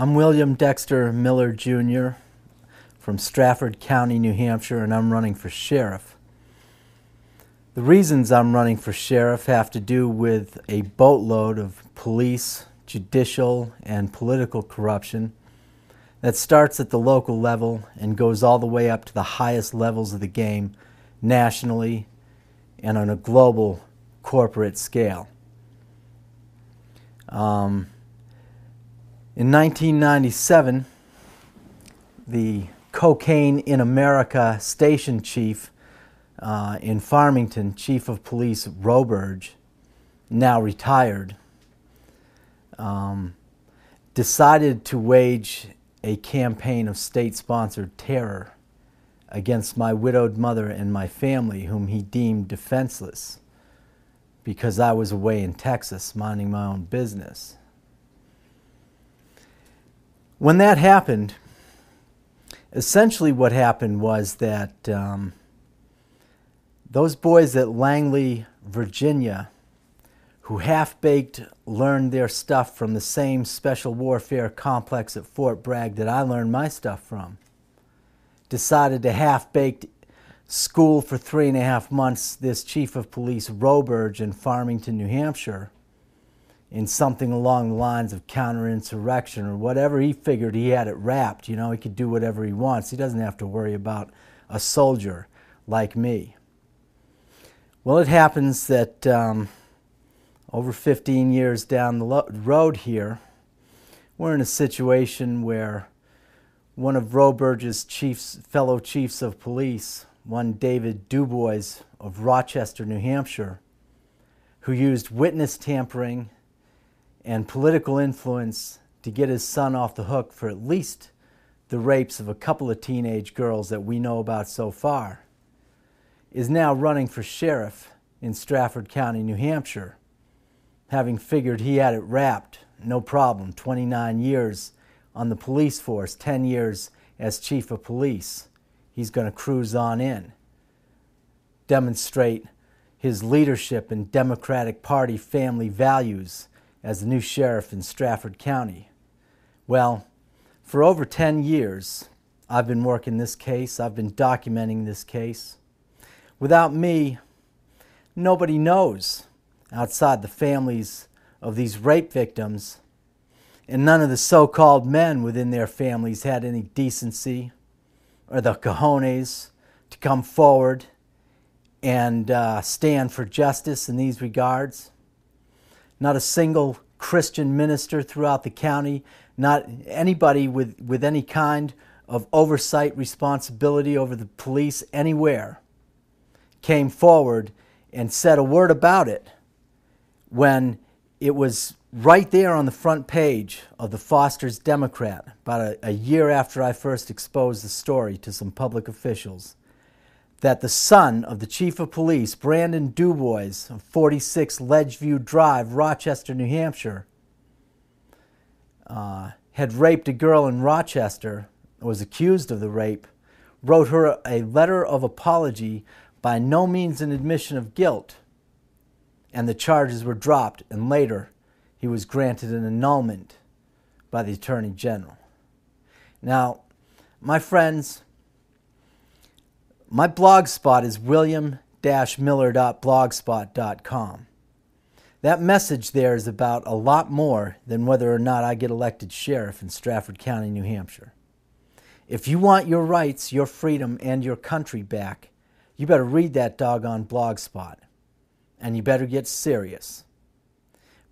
I'm William Dexter Miller, Jr. from Strafford County, New Hampshire, and I'm running for sheriff. The reasons I'm running for sheriff have to do with a boatload of police, judicial, and political corruption that starts at the local level and goes all the way up to the highest levels of the game nationally and on a global corporate scale. In 1997, the Cocaine in America station chief in Farmington, Chief of Police Roberge, now retired, decided to wage a campaign of state-sponsored terror against my widowed mother and my family, whom he deemed defenseless because I was away in Texas minding my own business. When that happened, essentially what happened was that those boys at Langley, Virginia, who half-baked learned their stuff from the same special warfare complex at Fort Bragg that I learned my stuff from, decided to half-baked school for 3.5 months this chief of police Roberge in Farmington, New Hampshire, in something along the lines of counterinsurrection or whatever. He figured he had it wrapped. You know, he could do whatever he wants. He doesn't have to worry about a soldier like me. Well, it happens that over 15 years down the road here, we're in a situation where one of Roberge's fellow chiefs of police, one David Dubois of Rochester, New Hampshire, who used witness tampering and political influence to get his son off the hook for at least the rapes of a couple of teenage girls that we know about so far, is now running for sheriff in Strafford County, New Hampshire, having figured he had it wrapped, no problem, 29 years on the police force, 10 years as chief of police. He's going to cruise on in, demonstrate his leadership in Democratic Party family values as the new sheriff in Strafford County. Well, for over 10 years, I've been working this case. I've been documenting this case. Without me, nobody knows outside the families of these rape victims, and none of the so-called men within their families had any decency or the cojones to come forward and stand for justice in these regards. Not a single Christian minister throughout the county, not anybody with any kind of oversight responsibility over the police anywhere came forward and said a word about it when it was right there on the front page of the Foster's Democrat about a year after I first exposed the story to some public officials, that the son of the chief of police, Brandon Dubois of 46 Ledgeview Drive, Rochester, New Hampshire, had raped a girl in Rochester, was accused of the rape, wrote her a letter of apology, by no means an admission of guilt, and the charges were dropped, and later he was granted an annulment by the Attorney General. Now, my friends, my blog spot is william-miller.blogspot.com. That message there is about a lot more than whether or not I get elected sheriff in Strafford County, New Hampshire. If you want your rights, your freedom, and your country back, you better read that doggone blog spot. And you better get serious.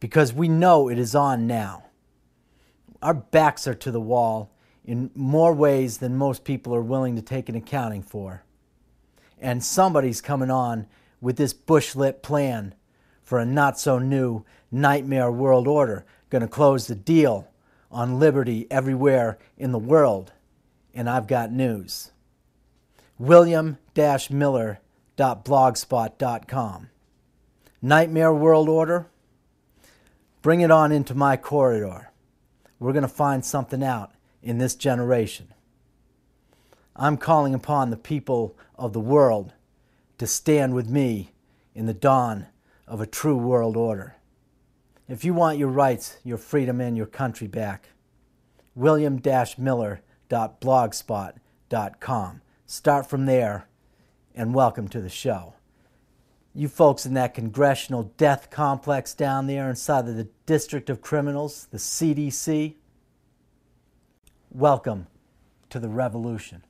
Because we know it is on now. Our backs are to the wall in more ways than most people are willing to take an accounting for. And somebody's coming on with this bush-lit plan for a not-so-new nightmare world order, going to close the deal on liberty everywhere in the world. And I've got news. William-Miller.blogspot.com. Nightmare world order? Bring it on into my corridor. We're going to find something out in this generation. I'm calling upon the people of the world to stand with me in the dawn of a true world order. If you want your rights, your freedom, and your country back, william-miller.blogspot.com. Start from there, and welcome to the show. You folks in that congressional death complex down there inside of the District of Criminals, the CDC, welcome to the revolution.